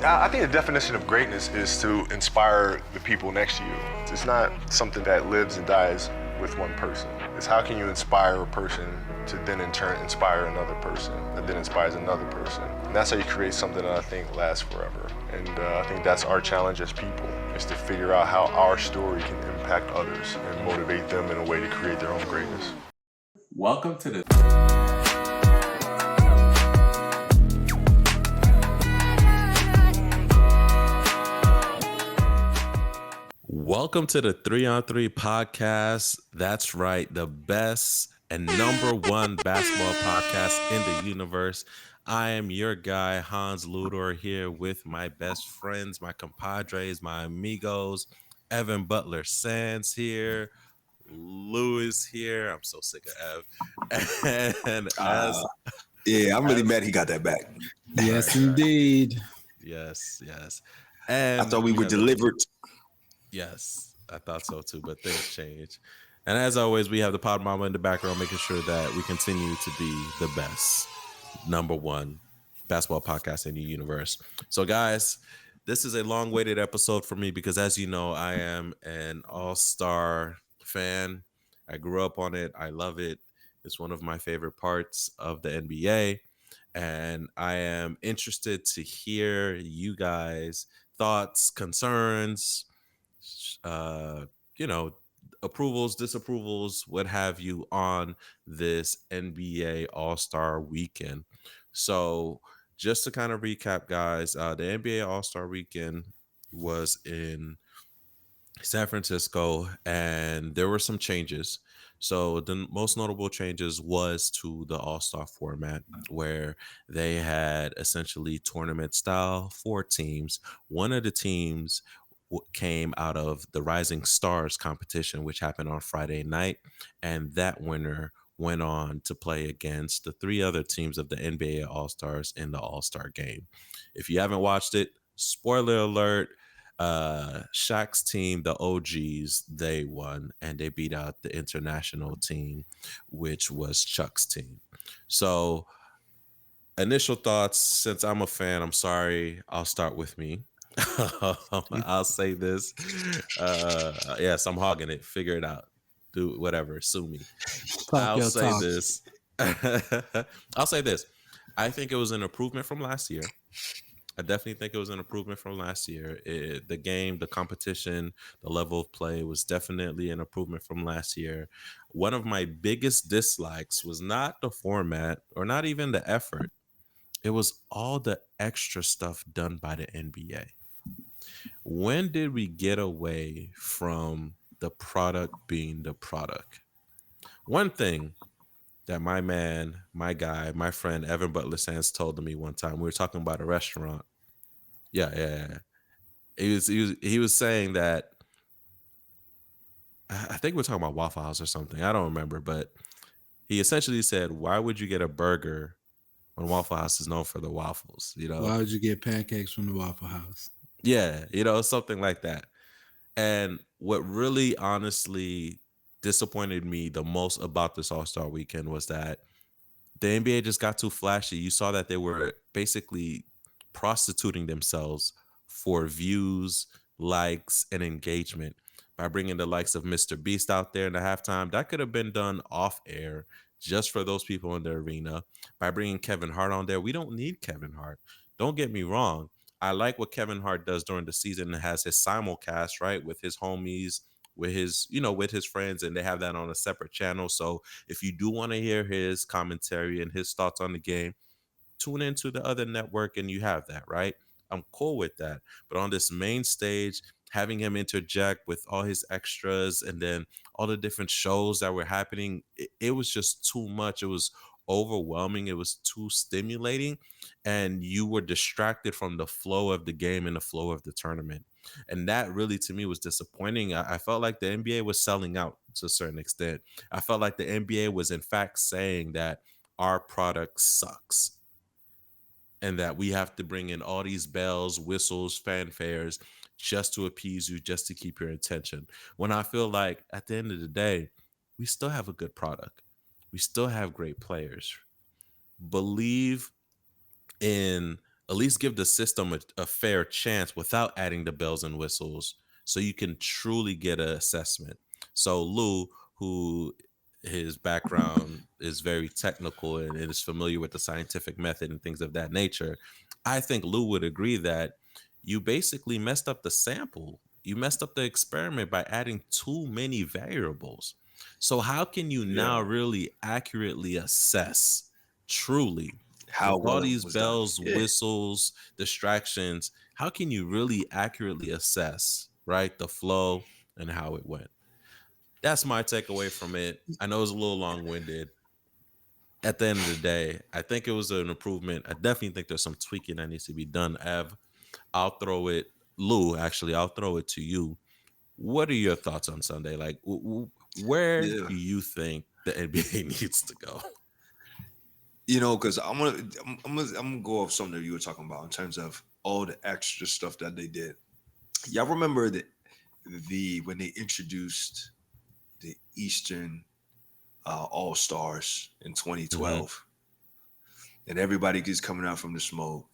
I think the definition of greatness is to inspire the people next to you. It's not something that lives and dies with one person. It's how can you inspire a person to then in turn inspire another person that then inspires another person. And that's how you create something that I think lasts forever. And I think that's our challenge as people, is to figure out how our story can impact others and motivate them in a way to create their own greatness. Welcome to the Welcome to the 3-on-3 podcast. That's right, the best and number one basketball podcast in the universe. I am your guy, Hans Ludor, here with my best friends, my compadres, my amigos. Evan Butler Sands here. Lewis here. I'm so sick of Ev. And Yeah, I'm really mad he got that back. Yes, indeed. Yes. And I thought we were delivered. Yes, I thought so too, but things change. And as always, we have the Pod Mama in the background, making sure that we continue to be the best, number one basketball podcast in the universe. So, guys, this is a long-awaited episode for me because, as you know, I am an all-star fan. I grew up on it. I love it. It's one of my favorite parts of the NBA. And I am interested to hear you guys' thoughts, concerns, approvals, disapprovals, what have you on this NBA All-Star weekend. So just to kind of recap, guys, the NBA All-Star weekend was in San Francisco and there were some changes. So the most notable changes was to the All-Star format where they had essentially tournament style 4 teams. One of the teams came out of the Rising Stars competition, which happened on Friday night, and that winner went on to play against the 3 other teams of the NBA All-Stars in the All-Star game. If you haven't watched it, spoiler alert, Shaq's team, the OGs, they won and they beat out the international team, which was Chuck's team. So initial thoughts, since I'm a fan, I'm sorry, I'll start with me. I'll say this. Yes, I'm hogging it. Figure it out. Do whatever. Sue me. I'll say this. I'll say this. I think it was an improvement from last year. I definitely think it was an improvement from last year. The game, the competition, the level of play was definitely an improvement from last year. One of my biggest dislikes was not the format or not even the effort. It was all the extra stuff done by the NBA. When did we get away from the product being the product? One thing that my man, my guy, my friend Evan Butler Sands told me one time, we were talking about a restaurant. Yeah. He was saying that, I think we're talking about Waffle House or something. I don't remember, but he essentially said, why would you get a burger when Waffle House is known for the waffles? Why would you get pancakes from the Waffle House? Yeah, something like that. And what really honestly disappointed me the most about this All-Star weekend was that the NBA just got too flashy. You saw that they were basically prostituting themselves for views, likes, and engagement by bringing the likes of Mr. Beast out there in the halftime. That could have been done off air just for those people in the arena. By bringing Kevin Hart on there, we don't need Kevin Hart. Don't get me wrong. I like what Kevin Hart does during the season and has his simulcast, right, with his homies, with his friends, and they have that on a separate channel. So if you do want to hear his commentary and his thoughts on the game, tune into the other network and you have that, right? I'm cool with that. But on this main stage, having him interject with all his extras and then all the different shows that were happening, it was just too much. It was overwhelming. It was too stimulating. And you were distracted from the flow of the game and the flow of the tournament. And that really, to me, was disappointing. I felt like the NBA was selling out to a certain extent. I felt like the NBA was, in fact, saying that our product sucks and that we have to bring in all these bells, whistles, fanfares just to appease you, just to keep your attention. When I feel like at the end of the day, we still have a good product. We still have great players. Believe in at least give the system a fair chance without adding the bells and whistles so you can truly get an assessment. So Lou, who his background is very technical and is familiar with the scientific method and things of that nature, I think Lou would agree that you basically messed up the sample. You messed up the experiment by adding too many variables. So how can you now Yeah. really accurately assess truly How with all well it these was done. bells, Yeah. whistles, distractions? How can you really accurately assess, right, the flow and how it went? That's my takeaway from it. I know it's a little long-winded. At the end of the day, I think it was an improvement. I definitely think there's some tweaking that needs to be done. Ev, I'll throw it, Lou, actually, I'll throw it to you. What are your thoughts on Sunday? Like, where Yeah. do you think the NBA needs to go? Because I'm gonna go off something that you were talking about in terms of all the extra stuff that they did. Y'all remember that when they introduced the Eastern All Stars in Hmm. 2012, and everybody gets coming out from the smoke,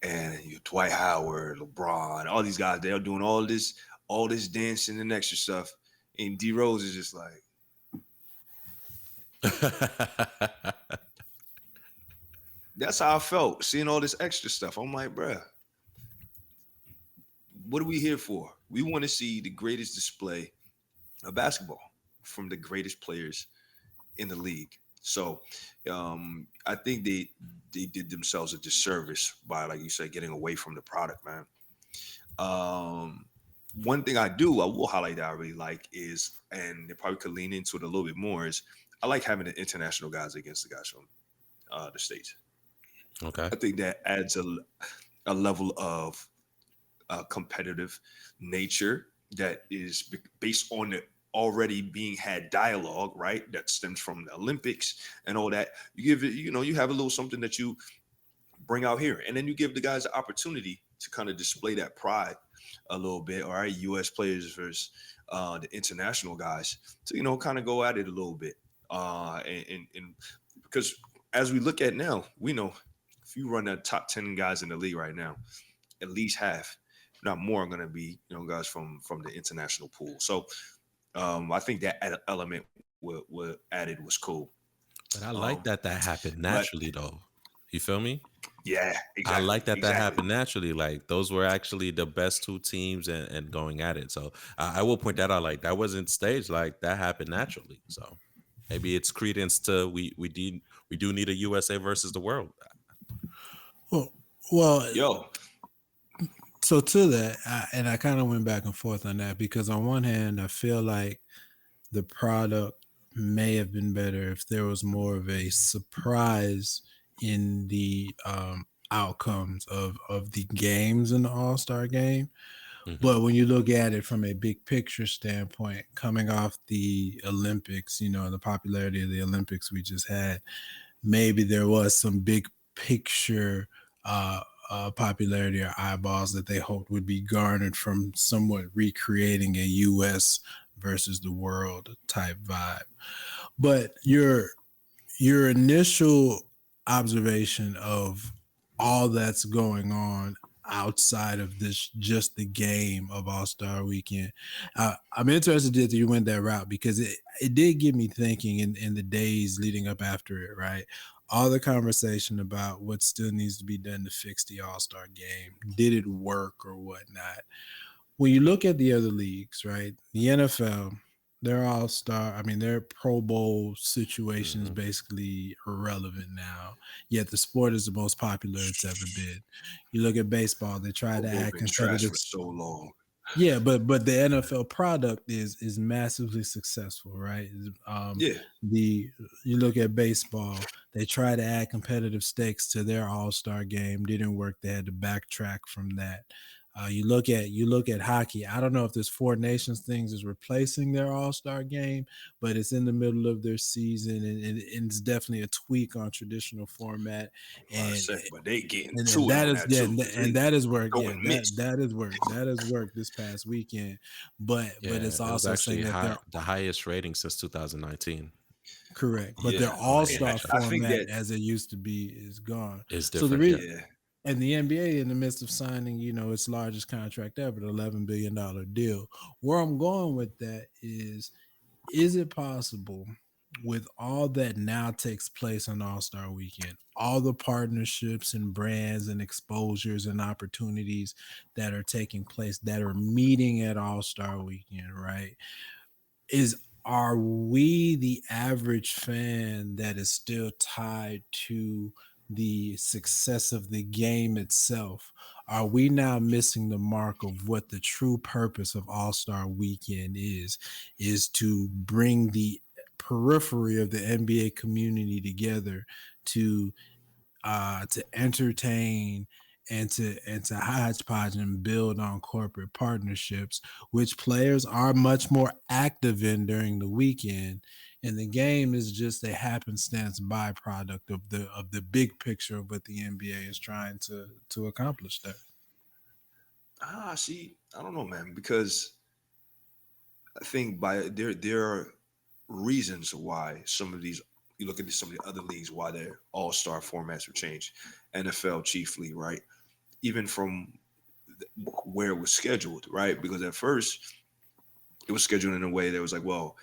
and Dwight Howard, LeBron, all these guys, they're doing all this dancing and extra stuff, and D Rose is just like, that's how I felt seeing all this extra stuff. I'm like, bruh, what are we here for? We want to see the greatest display of basketball from the greatest players in the league. So I think they did themselves a disservice by, like you said, getting away from the product, man. Um, One thing I will highlight that I really like is, and they probably could lean into it a little bit more, is I like having the international guys against the guys from the States. Okay. I think that adds a level of competitive nature that is based on the already being had dialogue, right? That stems from the Olympics and all that. You give it, you have a little something that you bring out here, and then you give the guys the opportunity to kind of display that pride a little bit. All right, U.S. players versus the international guys to kind of go at it a little bit, and because as we look at now, we know if you run the top 10 guys in the league right now, at least half, if not more, are going to be guys from the international pool. So I think that element was added was cool. But I like that happened But naturally, though. You feel me? yeah, I exactly, like that exactly. happened naturally. Like those were actually the best two teams and going at it. So I will point that out. Like that wasn't staged. Like that happened naturally. So maybe it's credence to we do need a USA versus the world. Well, well, Yo, so to that, and I kind of went back and forth on that because on one hand, I feel like the product may have been better if there was more of a surprise in the outcomes of the games in the All-Star game. Hmm. But when you look at it from a big picture standpoint, coming off the Olympics, the popularity of the Olympics we just had, maybe there was some big picture popularity or eyeballs that they hoped would be garnered from somewhat recreating a U.S. versus the world type vibe. But your initial observation of all that's going on outside of this just the game of All-Star Weekend, I'm interested that you went that route because it did get me thinking in the days leading up after it, right? All the conversation about what still needs to be done to fix the All-Star game, did it work or whatnot? When you look at the other leagues, right? The NFL, their all-star, I mean, their Pro Bowl situation is Hmm. basically irrelevant now. Yet the sport is the most popular it's ever been. You look at baseball, they try to football add been trash competitive. for so long. Yeah, but the NFL product is massively successful, right? Yeah, The You look at baseball, they try to add competitive stakes to their All-Star game, didn't work. They had to backtrack from that. You look at hockey. I don't know if this Four Nations things is replacing their All-Star game, but it's in the middle of their season, and it's definitely a tweak on traditional format. I And say, but they getting and to it that on is that yeah, too, because and they that is work. Yeah, going missed. that is work this past weekend. But Yeah, it's it was also actually saying that high, they're the highest rating since 2019 correct, but their Yeah, on the and all-star NHL. I think format that as it used to be is gone. It's So different. Yeah. yeah, And the NBA in the midst of signing, its largest contract ever, the $11 billion deal. Where I'm going with that is it possible with all that now takes place on All-Star Weekend, all the partnerships and brands and exposures and opportunities that are taking place that are meeting at All-Star Weekend, right? Are we the average fan that is still tied to the success of the game itself? Are we now missing the mark of what the true purpose of All-Star Weekend is to bring the periphery of the NBA community together to to entertain and to hodgepodge and build on corporate partnerships, which players are much more active in during the weekend. And the game is just a happenstance byproduct of the big picture of what the NBA is trying to accomplish there. See, I don't know, man, because I think there are reasons why some of these, you look at some of the other leagues, why their all star formats have changed. NFL chiefly, right? Even from where it was scheduled, right? Because at first it was scheduled in a way that was like, well,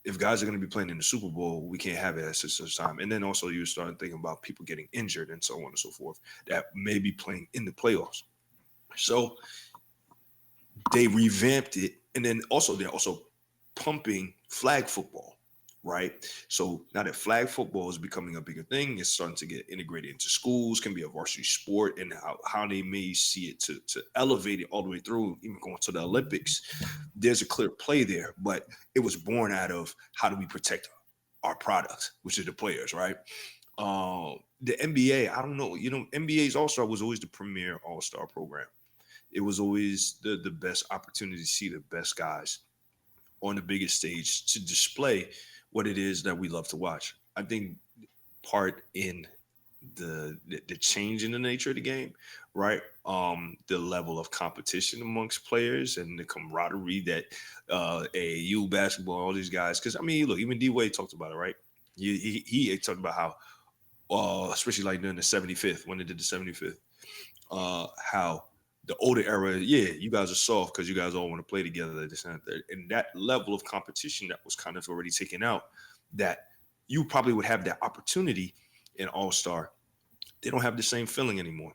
if guys are going to be playing in the Super Bowl, we can't have it at such time. And then also you start thinking about people getting injured and so on and so forth that may be playing in the playoffs. So they revamped it, and then also they're also pumping flag football, right? So now that flag football is becoming a bigger thing, it's starting to get integrated into schools, can be a varsity sport, and how they may see it to elevate it all the way through, even going to the Olympics. There's a clear play there, but it was born out of how do we protect our products, which are the players, right? The NBA, I don't know, NBA's All Star was always the premier All Star program. It was always the best opportunity to see the best guys on the biggest stage to display what it is that we love to watch. I think part in the change in the nature of the game, right? The level of competition amongst players and the camaraderie that AAU basketball, all these guys. Because I mean, look, even D Wade talked about it, right? He talked about how, especially like during the 75th when they did the 75th, how the older era, yeah, you guys are soft because you guys all want to play together. This and that. And that level of competition that was kind of already taken out, that you probably would have that opportunity in All Star. They don't have the same feeling anymore.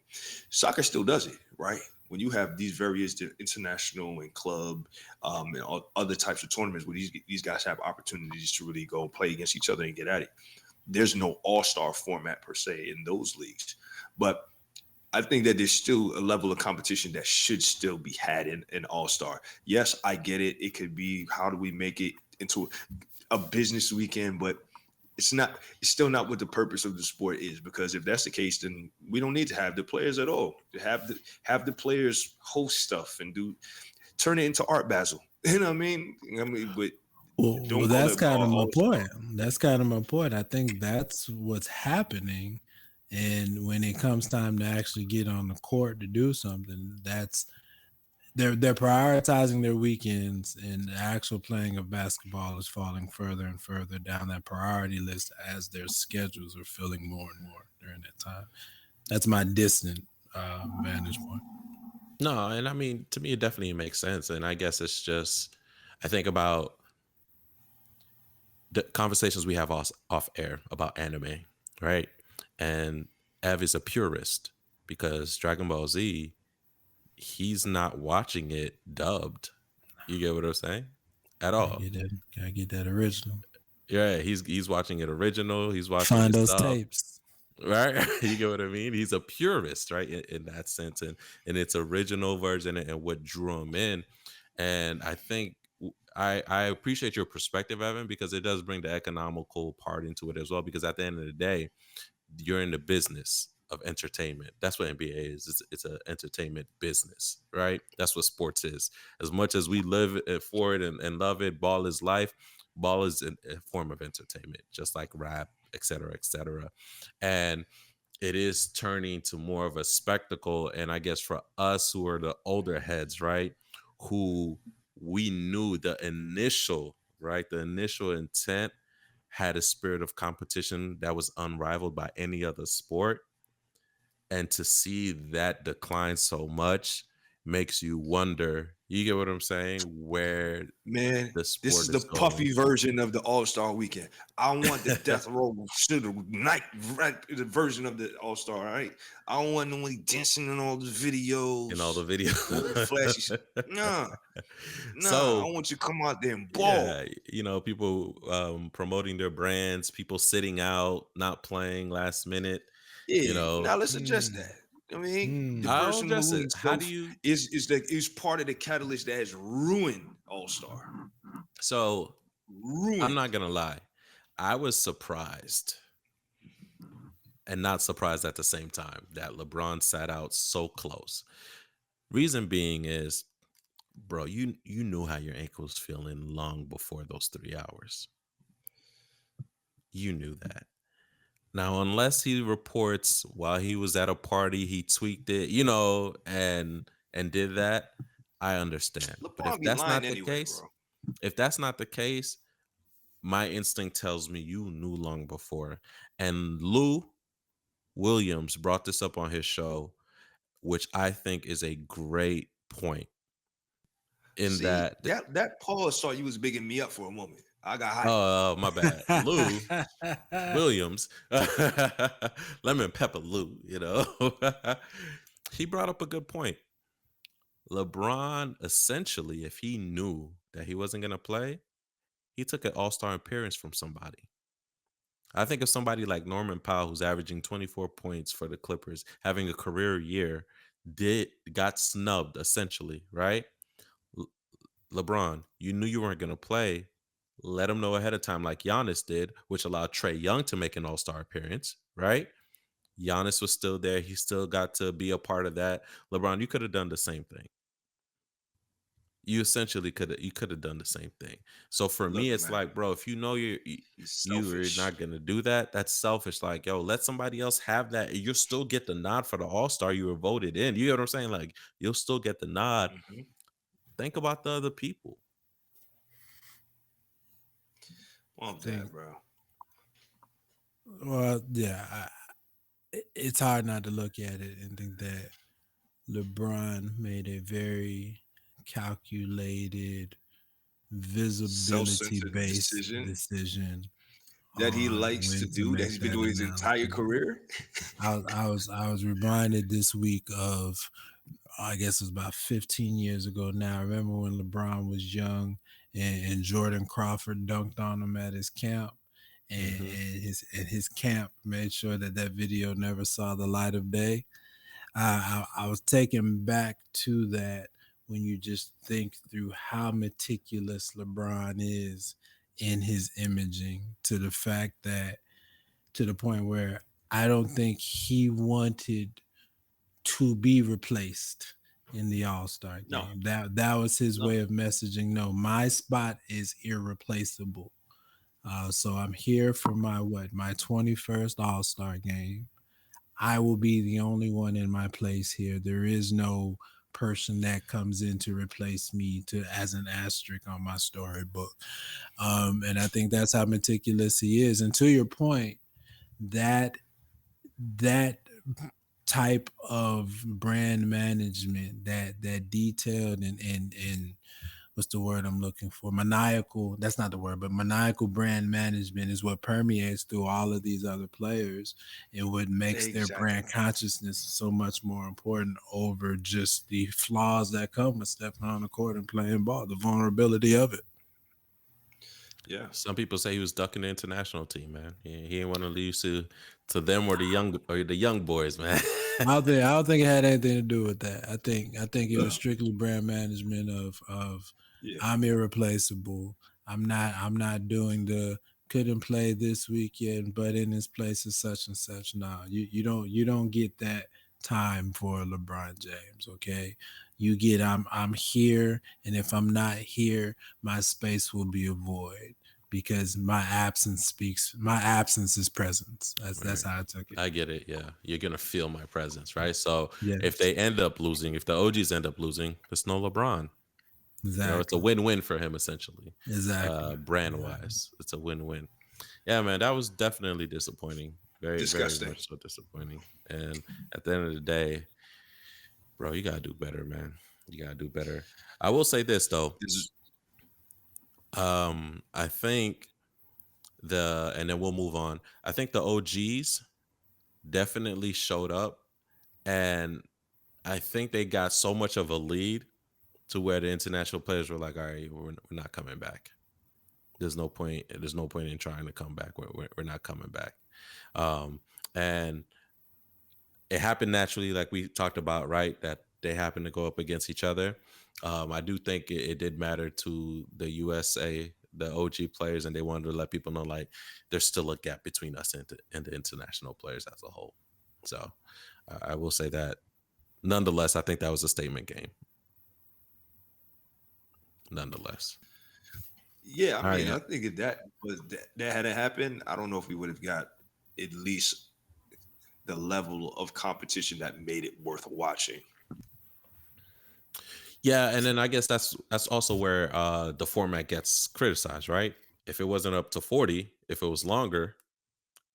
Soccer still does it, right? When you have these various international and club and other types of tournaments where these guys have opportunities to really go play against each other and get at it. There's no All Star format per se in those leagues, but I think that there's still a level of competition that should still be had in an All Star. Yes, I get it. It could be how do we make it into a business weekend, but it's not. It's still not what the purpose of the sport is. Because if that's the case, then we don't need to have the players at all. To have the players host stuff and turn it into Art Basel. You know what I mean? But Well, don't call that's it kind of my All Star. point. That's kind of my point. I think that's what's happening. And when it comes time to actually get on the court to do something, that's they're prioritizing their weekends, and the actual playing of basketball is falling further and further down that priority list as their schedules are filling more and more during that time. That's my distant vantage point. No, and I mean, to me, it definitely makes sense. And I guess it's just, I think about the conversations we have off air about anime, right? And Ev is a purist because Dragon Ball Z, he's not watching it dubbed. You get what I'm saying? At all. Gotta get that original. Yeah, he's watching it original. He's watching Find it those sub, tapes. right? You get what I mean? He's a purist, right? In that sense, and its original version and what drew him in. And I think I appreciate your perspective, Evan, because it does bring the economical part into it as well. Because at the end of the day, you're in the business of entertainment. That's what NBA is. It's an entertainment business, right? That's what sports is. As much as we live for it and love it, ball is life. Ball is a form of entertainment, just like rap, et cetera, et cetera. And it is turning to more of a spectacle. And I guess for us who are the older heads, right, who we knew the initial intent had a spirit of competition that was unrivaled by any other sport. And to see that decline so much makes you wonder, you get what I'm saying, where Man, the this sport is the is going. puffy version of the All Star Weekend. I want the Death Row Sugar night right, the version of the All Star. Right? I don't want nobody dancing in all the In all videos, the video. doing flashy. Nah, nah. I So want you to come out there and ball. yeah, people promoting their brands, people sitting out, not playing last minute, you Yeah. know. Now let's adjust Mm, that. I mean, the mm. I'll person address who it. How do himself you is part of the catalyst that has ruined All Star. so I'm Ruined. not gonna lie. I was surprised and not surprised at the same time that LeBron sat out so close. Reason being is, bro, you knew how your ankle was feeling long before those 3 hours. You knew that. Now, unless he reports while he was at a party, he tweaked it, and did that, I understand. But LeBron be lying anyway, bro. if that's not the case, my instinct tells me you knew long before. And Lou Williams brought this up on his show, which I think is a great point. In See, that, that pause saw you was bigging me up for a moment. I got hype. oh, my bad, Lou Williams, lemon pepper Lou, he brought up a good point. LeBron, essentially, if he knew that he wasn't going to play, he took an all-star appearance from somebody. I think of somebody like Norman Powell, who's averaging 24 points for the Clippers, having a career year, got snubbed, essentially, right? L- LeBron, you knew you weren't going to play. Let him know ahead of time, like Giannis did, which allowed Trey Young to make an all-star appearance, right? Giannis was still there. He still got to be a part of that. LeBron, you could have done the same thing. You essentially could have done the same thing. So for me, Look, it's man, like, bro, if you know he's you're selfish. not gonna do that, that's selfish. Like, yo, let somebody else have that. You'll still get the nod for the All-Star you were voted in. You know what I'm saying? Like, you'll still get the nod. Mhm. Think about the other people. Bump Think, that, bro. well, yeah, it's hard not to look at it and think that LeBron made a very calculated, visibility Self-centered based decision decision that he on likes to when to do, that make he's been that doing his entire announcement. career. I was reminded this week of, I guess it was about 15 years ago now. I remember when LeBron was young and Jordan Crawford dunked on him at his camp, Hmm. and his camp made sure that that video never saw the light of day. I was taken back to that when you just think through how meticulous LeBron is in his imaging, to the fact that, to the point where I don't think he wanted to be replaced in the All-Star No, game. That was his no. way of messaging. No, my spot is irreplaceable. So I'm here for my 21st All-Star game. I will be the only one in my place here. There is no person that comes in to replace me to as an asterisk on my storybook. And I think that's how meticulous he is. And to your point, that that type of brand management, that detailed and what's the word I'm looking for? Maniacal, that's not the word, but maniacal brand management is what permeates through all of these other players and what makes their Exactly. brand consciousness so much more important over just the flaws that come with stepping on the court and playing ball, the vulnerability of it. Yeah. Some people say he was ducking the international team, man. He didn't want to lose to them or the young boys, man. I don't think it had anything to do with that. I think it was strictly brand management of Yeah. I'm irreplaceable. I'm not doing the couldn't play this weekend, but in his place is such and such. No, you don't get that time for LeBron James. Okay, you get I'm here, and if I'm not here, my space will be a void because my absence is presence. That's Right. how I took it. I get it. Yeah. You're going to feel my presence, right? So if Yes. they end up losing, if the OGs end up losing, it's no LeBron. It's a Exactly. win-win for him, essentially, Exactly. brand Exactly. wise. It's a win-win. Yeah, man, that was definitely disappointing. Very, very Disgusting. much so disappointing. And at the end of the day, bro, you gotta do better, man. You gotta do better. I will say this though. This I think and then we'll move on. I think the OGs definitely showed up, and I think they got so much of a lead to where the international players were like, all right, we're not coming back. There's no point. There's no point in trying to come back. We're not coming back. And it happened naturally, like we talked about, right? That they happened to go up against each other. I do think it did matter to the USA, the OG players, and they wanted to let people know like there's still a gap between us and the international players as a whole. So I will say that. Nonetheless, I think that was a statement game. Nonetheless. Yeah, I All right, mean, yeah. I think if that hadn't happened, I don't know if we would have got at least the level of competition that made it worth watching. Yeah, and then I guess that's also where the format gets criticized, right? If it wasn't up to 40, if it was longer,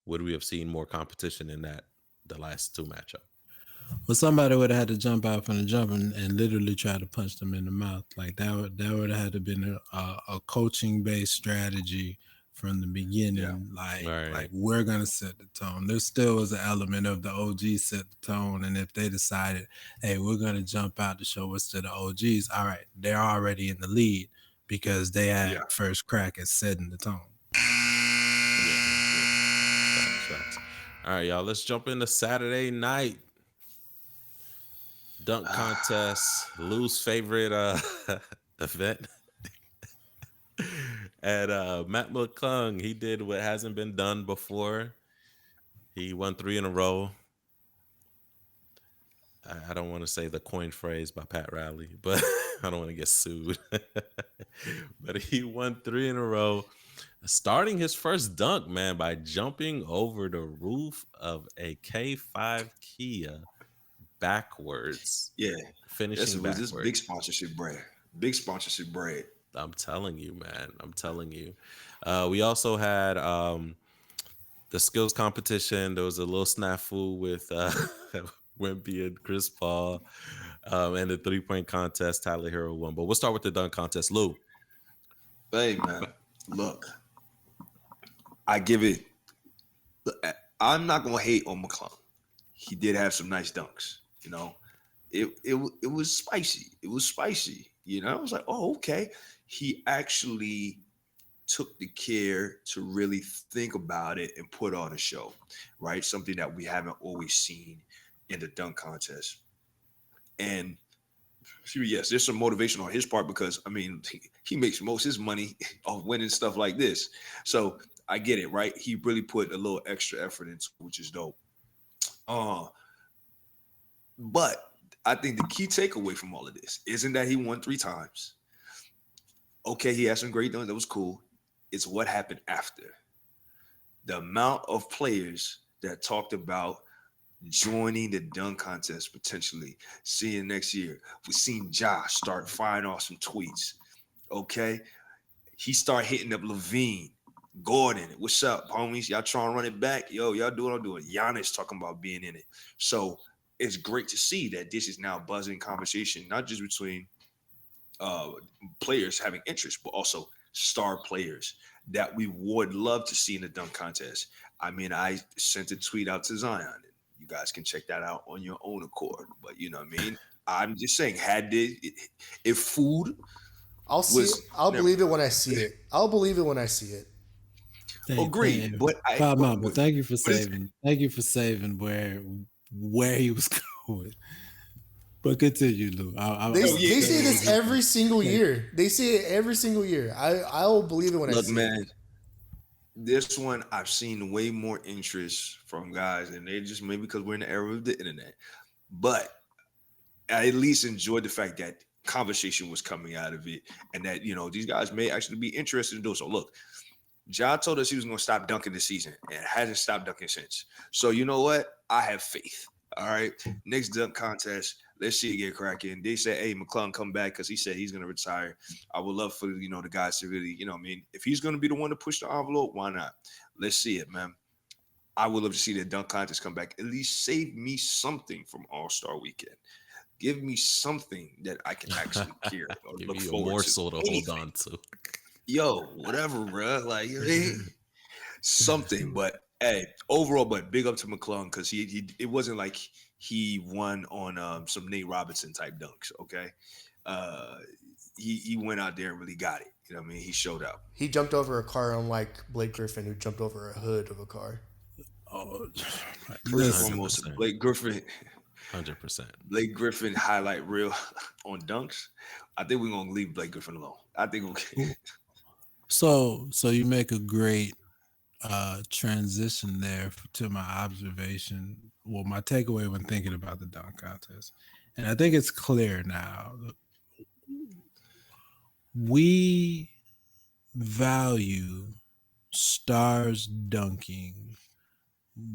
would we have seen more competition in the last two matchup? Well, somebody would have had to jump out from the jump and literally try to punch them in the mouth. Like that would have had to been a coaching based strategy from the Yeah. beginning. Like Right. we're gonna set the tone. There still was an element of the OG set the tone, and if they decided, hey, we're gonna jump out to show us to the OGs, all right, they're already in the lead because they had Yeah. first crack at setting the tone. Facts. All right, y'all. Let's jump into Saturday night. Dunk contest. Lou's favorite event. And Matt McClung, he did what hasn't been done before. He won 3 in a row. I don't want to say the coin phrase by Pat Riley, but I don't want to get sued. But he won 3 in a row, starting his first dunk, man, by jumping over the roof of a K5 Kia backwards, Yeah. finishing Was this big backwards. sponsorship bread. Big sponsorship bread. I'm telling you, man. I'm telling you. We also had the skills competition. There was a little snafu with Wimpy and Chris Paul, and the 3-point contest. Tyler Hero won. But we'll start with the dunk contest. Lou. Hey man, look, I give it. I'm not gonna hate on McClung. He did have some nice dunks. You know, it was spicy. It was spicy. You know, I was like, oh, okay. He actually took the care to really think about it and put on a show, right? Something that we haven't always seen in the dunk contest. And yes, there's some motivation on his part because I mean he makes most of his money off winning stuff like this. So I get it, right? He really put a little extra effort into it, which is dope. But I think the key takeaway from all of this isn't that he won 3 times. Okay, he had some great dunks. That was cool. It's what happened after. The amount of players that talked about joining the dunk contest potentially, seeing next year. We've seen Josh start firing off some tweets. Okay, he start hitting up Levine, Gordon. What's up, homies? Y'all trying to run it back? Yo, y'all do what I'm doing. Giannis talking about being in it. So it's great to see that this is now buzzing conversation, not just between players having interest, but also star players that we would love to see in the dunk contest. I mean, I sent a tweet out to Zion. You guys can check that out on your own accord. But you know what I mean? I'm just saying, if food I'll see was it. I'll believe it when I see it. I'll believe it when I see it. agreed, but thank you for saving. Thank you for saving where he was going. But continue, Lou. They say this every single year. They say it every single year. I'll believe it when I see man, it. This one I've seen way more interest from guys, and they just maybe because we're in the era of the internet. But I at least enjoyed the fact that conversation was coming out of it, and that these guys may actually be interested in doing so. Look, John told us he was going to stop dunking this season, and hasn't stopped dunking since. So you know what? I have faith. All right, next dunk contest, let's see it get cracking. They said, "Hey, McClung, come back," because he said he's going to retire. I would love for the guys to really, I mean, if he's going to be the one to push the envelope, why not? Let's see it, man. I would love to see the dunk contest come back. At least save me something from All-Star Weekend. Give me something that I can actually care or Give look you a forward to. morsel to hold Anything. on to. Yo, whatever, bro. Like, you know what I mean? Something. But hey, overall, but big up to McClung because he it wasn't like he won on some Nate Robinson type dunks. Okay, uh, he went out there and really got it. You know what I mean? He showed up. He jumped over a car, unlike Blake Griffin, who jumped over a hood of a car. Oh, First and listen, foremost, 100%. Blake Griffin. 100%. Blake Griffin highlight reel on dunks. I think we're gonna leave Blake Griffin alone. I think we'll so you make a great transition there to my observation. Well, my takeaway when thinking about the dunk contest, and I think it's clear now. We value stars dunking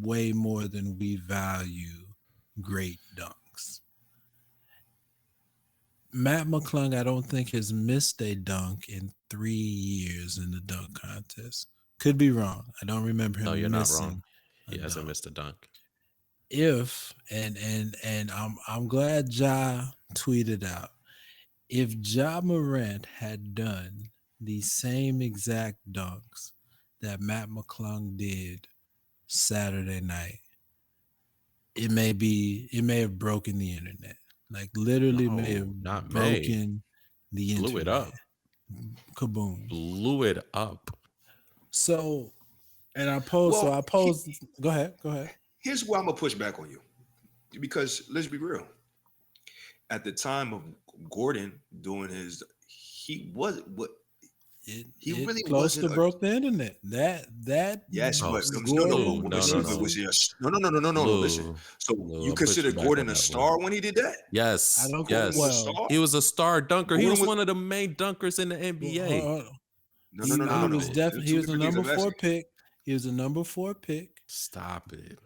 way more than we value great dunks. Matt McClung, I don't think, has missed a dunk in 3 years in the dunk contest. Could be wrong. I don't remember him No, you're not missing wrong. He a hasn't dunk. missed a dunk. If and I'm glad Ja tweeted out, if Ja Morant had done the same exact dunks that Matt McClung did Saturday night, it may have broken the internet. Like literally may No, have not may. broken the internet. Blew it up. Kaboom. Blew it up. So, and I posed. Well, Go ahead. here's why I'm gonna push back on you. Because let's be real. At the time of Gordon doing his, he was what he It really close to wasn't. broke the internet. That Yes, Oh, but Lou, but no, listen, no, but no. was he no. Listen, so Lou, you I'll put consider you back Gordon on a that star one. when he did that? Yes, I don't. Gordon was a yes. star. He was a star dunker. He Gordon was was one of the main dunkers in the NBA. no. He Stop was it. definitely he was a Two different things number I'm 4 asking. pick. He was a number 4 pick, Stop it.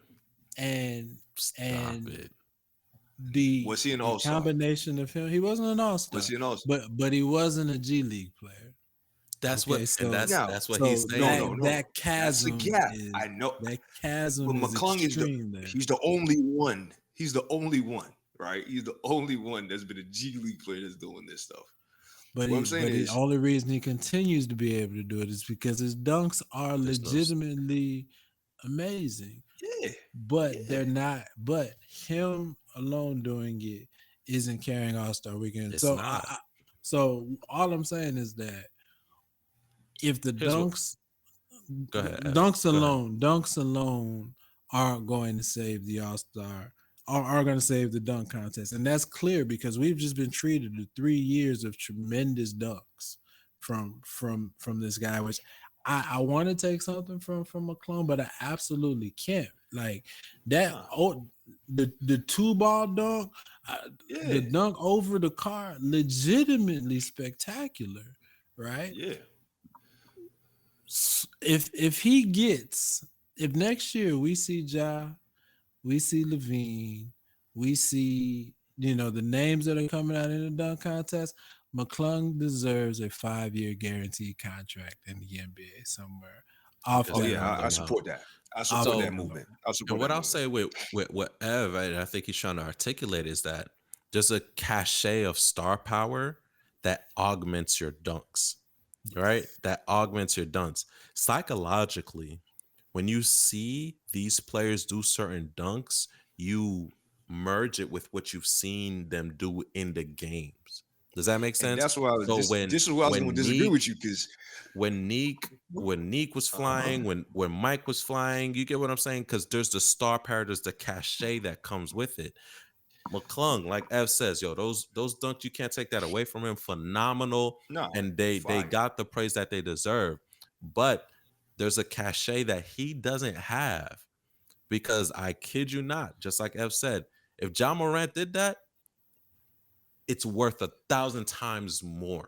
and Stop it. the Was he an the all-star? combination of him. He wasn't an all-star, Was he an all-star? but he wasn't a G League player. That's Okay, what, so and Now, that's what so he's saying. that That's the chasm gap. is I know. that But chasm is McClung is extreme there. he's the only one. He's the only one, right? He's the only one that's been a G League player that's doing this stuff. But What I'm saying the is, only reason he continues to be able to do it is because his dunks are There's no, legitimately amazing. yeah, But yeah. they're not. But him alone doing it isn't carrying All-Star Weekend. It's So not. so all I'm saying is that if the Here's what- dunks Go ahead. Ev. dunks Go ahead. alone aren't going to save the All-Star, are going to save the dunk contest. And that's clear because we've just been treated to 3 years of tremendous dunks from this guy, which I want to take something from McClung, but I absolutely can't. Like that the 2-ball dunk, the Yeah. dunk over the car, legitimately spectacular, right? Yeah. If next year we see Ja, we see Levine, we see the names that are coming out in the dunk contest, McClung deserves a 5-year guaranteed contract in the NBA somewhere. Off Because Oh they that yeah, want number. I them out. support that. I So- support that movement. I support And what that I'll movement. say with Ev, and I think he's trying to articulate, is that there's a cachet of star power that augments your dunks, right? That augments your dunks. Psychologically, when you see these players do certain dunks, you merge it with what you've seen them do in the games. Does that make And sense? that's why I was So this is where I was going to disagree with you because when Neek was flying, when Mike was flying, you get what I'm saying? Because there's the star power, there's the cachet that comes with it. McClung, like Ev says, yo, those dunks, you can't take that away from him. Phenomenal, no, and they fire. got the praise that they deserve. But there's a cachet that he doesn't have, because I kid you not, just like Ev said, if Ja Morant did that, it's worth 1,000 times more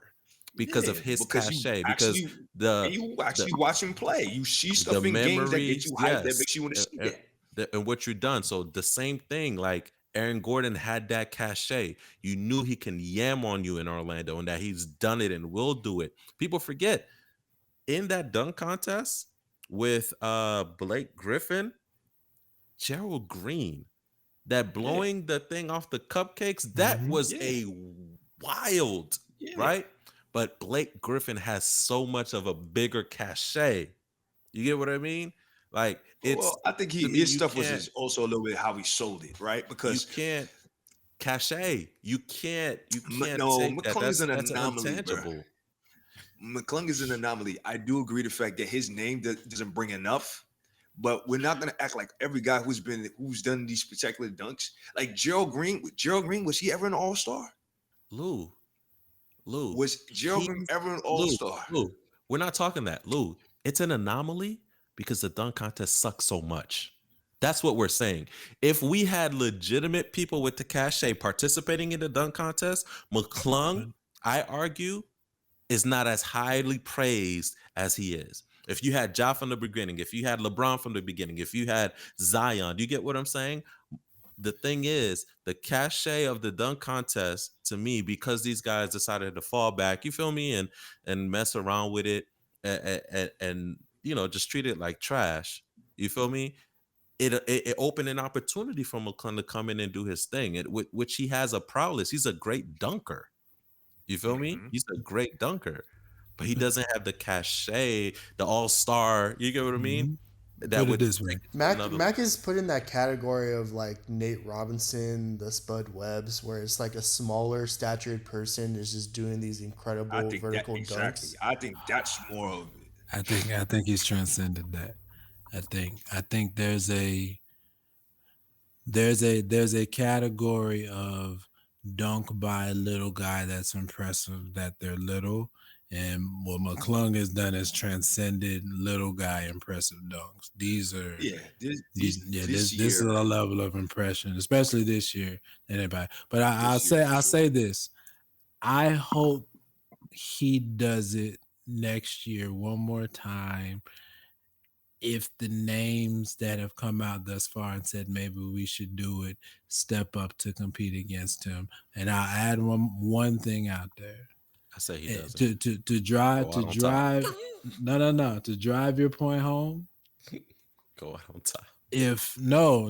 because of Yeah, his because cachet. Because you actually watch him play. You see stuff the in games that get memories, you hyped, that yes, makes you want to see that. and what you've done. So the same thing, like Aaron Gordon had that cachet. You knew he can yam on you in Orlando, and that he's done it and will do it. People forget in that dunk contest with Blake Griffin, Gerald Green, that Yeah, blowing the thing off the cupcakes, that Mhm. was yeah, a wild, yeah. right? But Blake Griffin has so much of a bigger cachet. You get what I mean? Like it's Well, I think to me, his stuff was also a little bit how he sold it, right? you Because can't cachet. You can't No, take that. McClung is an That's an anomaly, bro. intangible. McClung is an anomaly. I do agree the fact that his name doesn't bring enough, but we're not gonna act like every guy who's done these spectacular dunks, like Gerald Green. Gerald Green, was he ever an All Star? Lou, Lou, Was Gerald Green he's ever an All Lou, Star? Lou. We're not talking that, Lou. It's an anomaly because the dunk contest sucks so much. That's what we're saying. If we had legitimate people with the cachet participating in the dunk contest, McClung, I argue, is not as highly praised as he is. If you had Ja from the beginning, if you had LeBron from the beginning, if you had Zion, do you get what I'm saying? The thing is, the cachet of the dunk contest to me, because these guys decided to fall back, you feel me, and mess around with it, and just treat it like trash. You feel me? It opened an opportunity for McClung to come in and do his thing, which he has a prowess. He's a great dunker. You feel me? Mhm. He's a great dunker, but he doesn't have the cachet, the all star. You get what I mean? Mhm. That Put it would this take way. it to another Mac level. is put in that category of like Nate Robinson, the Spud Webbs, where it's like a smaller statured person is just doing these I incredible think that vertical exactly. dunks. I think that's more of it. I think he's transcended that. I think there's a category of dunk by a little guy that's impressive that they're little, and what McClung has done is transcended little guy impressive dunks. These are Yeah, yeah, this this is a year, level of impression, especially this year. Anybody, but I'll this year say for I'll sure. say this: I hope he does it next year one more time. If the names that have come out thus far and said maybe we should do it, step up to compete against him. And I'll add one thing out there. I say he Eh, doesn't to drive go out on top. no to drive your point home. Go out on top. If no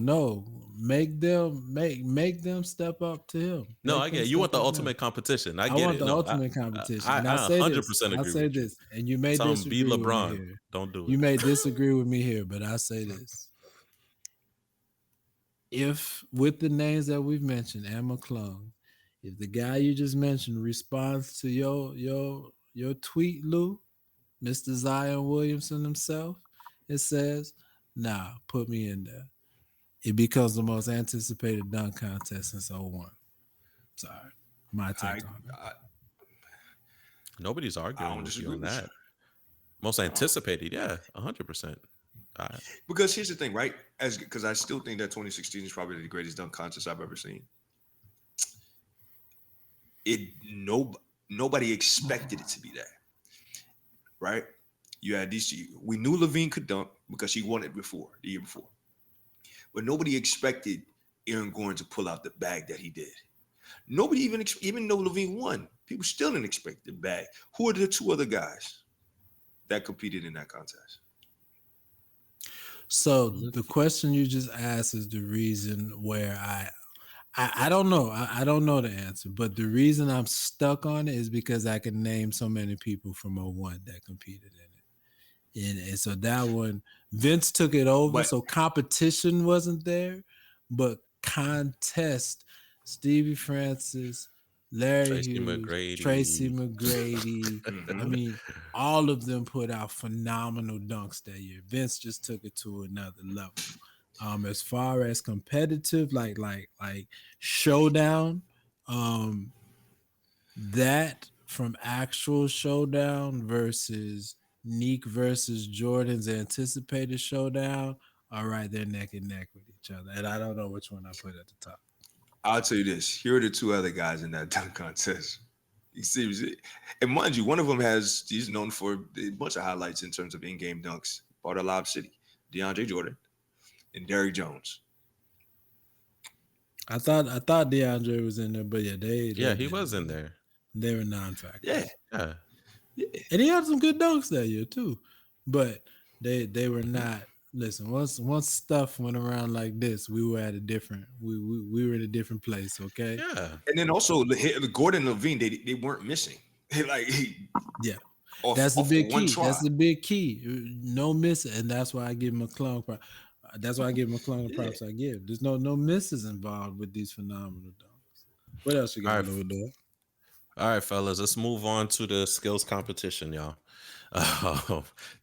make them step up to him. No, Make I them get it. You step want the up to him. ultimate competition. I I get want it. the No, ultimate competition. I, And I I'll say this. 100% I'll agree say with you. this. And you may Tell him be disagree with me LeBron. here. Don't do You it. may disagree with me here, but I'll say this. If with the names that we've mentioned and McClung, if the guy you just mentioned responds to your tweet, Lou, Mr. Zion Williamson himself, it says, nah, put me in there. It becomes the most anticipated dunk contest since '01. Sorry. My I, take on it. I Nobody's I arguing don't with you disagree on with you. that. Most No. anticipated, yeah, 100%. Because here's the thing, right? As because I still think that 2016 is probably the greatest dunk contest I've ever seen. It no Nobody expected it to be that, right? You had these. We knew Levine could dunk because he won it before the year before, but nobody expected Aaron Gordon to pull out the bag that he did. Nobody even though Levine won, people still didn't expect the bag. Who are the two other guys that competed in that contest? So the question you just asked is the reason where I don't know. I don't know the answer, but the reason I'm stuck on it is because I can name so many people from '01 that competed in it. And so that one, Vince took it over. But So competition wasn't there, but contest, Stevie Francis, Larry Tracy Hughes, Tracy McGrady. McGrady. I mhm. mean, all of them put out phenomenal dunks that year. Vince just took it to another level. As far as competitive, like showdown, um, that from actual showdown versus Neek versus Jordan's anticipated showdown, all right, they're neck and neck with each other. And I don't know which one I put at the top. I'll tell you this: here are the two other guys in that dunk contest. You see, and mind you, one of them he's known for a bunch of highlights in terms of in-game dunks. Bought a Lob City, DeAndre Jordan, and Derrick Jones. I thought DeAndre was in there, but yeah, Yeah, he was in there. they were Yeah, non-factors. Yeah. yeah. And he had some good dunks that year too. But they were not Listen, once stuff went around like this, we were at a different we were in a different place. Okay. Yeah. And then also Gordon Levine, they weren't missing. Like Yeah. off That's the off of big one key. try. That's the big key. No miss, and that's why I give McClung. That's why I give McClung the Yeah. props I give. There's no misses involved with these phenomenal dunks. What else you All got right. over there? All right, fellas, let's move on to the skills competition, y'all.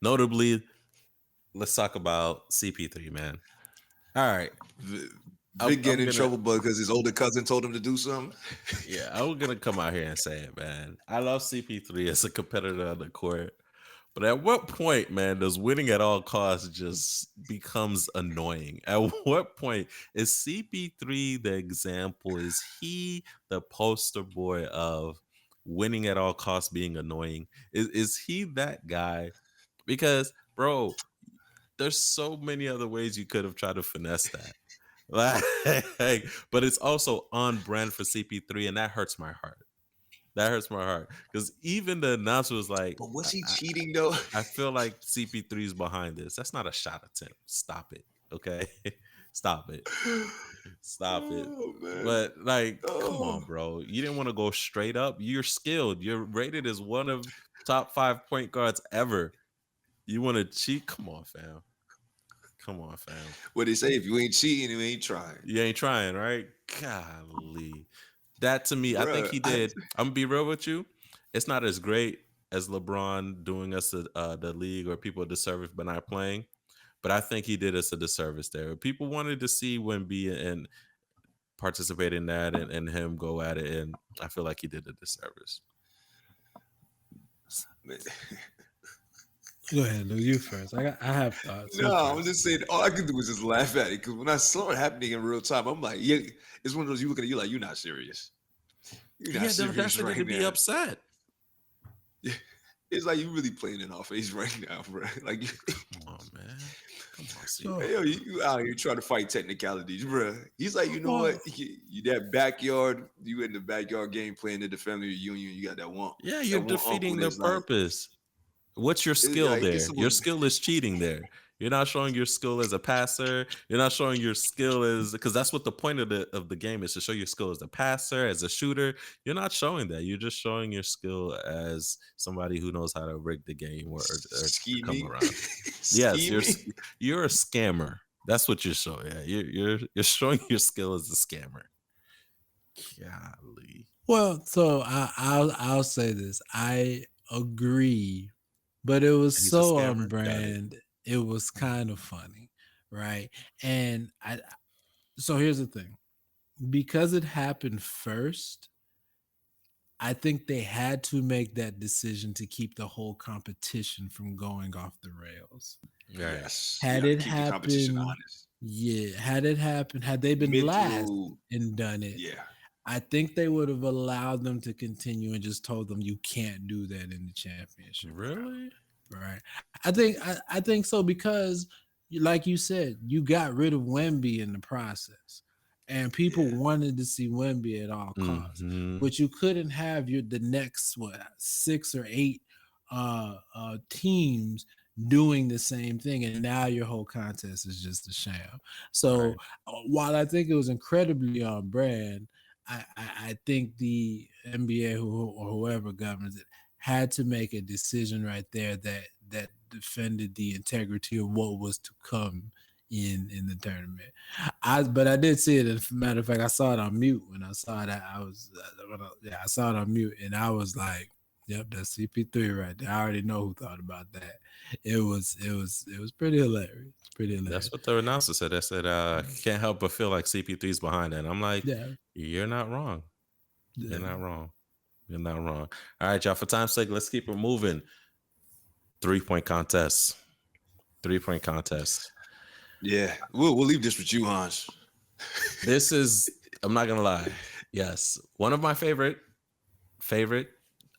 Notably, let's talk about CP3, man. All right. Big getting I'm in gonna trouble, but because his older cousin told him to do something. yeah, I'm gonna come out here and say it, man. I love CP3 as a competitor on the court. But at what point, man, does winning at all costs just becomes annoying? At what point is CP3 the example? Is he the poster boy of winning at all costs being annoying? Is he that guy? Because, bro, there's so many other ways you could have tried to finesse that. Like, but it's also on brand for CP3, and that hurts my heart. That hurts my heart because even the announcer was like, But was he I, cheating though? I feel like CP3 is behind this. That's not a shot attempt. Stop it. Okay. Stop it. Stop it. Oh man. But like, come Oh. on, bro. You didn't want to go straight up. You're skilled. You're rated as one of top 5 point guards ever. You want to cheat? Come on, fam. Come on, fam. What they say, if you ain't cheating, you ain't trying. You ain't trying, right? Golly. That to me, I think Bruh, he did. I'm gonna be real with you. It's not as great as LeBron doing us the league or people a disservice by not playing, but I think he did us a disservice there. People wanted to see Wemby and participate in that and him go at it, and I feel like he did a disservice. Go ahead, Lou. You first. I have thoughts. You No, I'm first. just saying. All I can do is just laugh at it because when I saw it happening in real time, I'm like, yeah, it's one of those you look at it, you're like, you're not serious. You're He not had the serious audacity right to be now. upset. It's like you really playing in our face right now, bro. Like, Come on, man. Come on, see. So, yo, you out here trying to fight technicalities, bro. He's like, you know well, what? You that backyard, you in the backyard game playing in the family reunion. You got that one. Yeah, That you're one uncle defeating the that's like, purpose. What's your it's skill like get there? Your someone. skill is cheating there. You're not showing your skill as a passer. You're not showing your skill as because that's what the point of the game is to show your skill as a passer, as a shooter. You're not showing that. You're just showing your skill as somebody who knows how to rig the game or come Scheming, around. Yes, scheming. you're a scammer. That's what you're showing. Yeah, you're showing your skill as a scammer. Golly. well, so I'll say this. I agree, but it was He's a so on scammer. Got it. brand. It was kind of funny, right? And so here's the thing. Because it happened first, I think they had to make that decision to keep the whole competition from going off the rails. Right. Yes, Had yeah, it keep the competition happened, honest. yeah, had it happened, had they been Mid last through, and done it, yeah, I think they would have allowed them to continue and just told them you can't do that in the championship round. Really? Right. I think so because like you said, you got rid of Wemby in the process. And people yeah. wanted to see Wemby at all costs. Mm-hmm. But you couldn't have the next 6 or 8 teams doing the same thing, and now your whole contest is just a sham. So Right. while I think it was incredibly on brand, I think the NBA or whoever governs it had to make a decision right there that defended the integrity of what was to come in the tournament. But I did see it. As a matter of fact, I saw it on mute when I saw that. I saw it on mute, and I was like, "Yep, that's CP3 right there." I already know who thought about that. It was pretty hilarious. Pretty hilarious. That's what the announcer said. They said, can't help but feel like CP3's behind that. And I'm like, Yeah. you're not wrong. Yeah. You're not wrong. You're not wrong. All right, y'all. For time's sake, let's keep it moving. 3-point contest. 3-point contest. Yeah, we'll leave this with you, Hans. This is, I'm not gonna lie. Yes, one of my favorite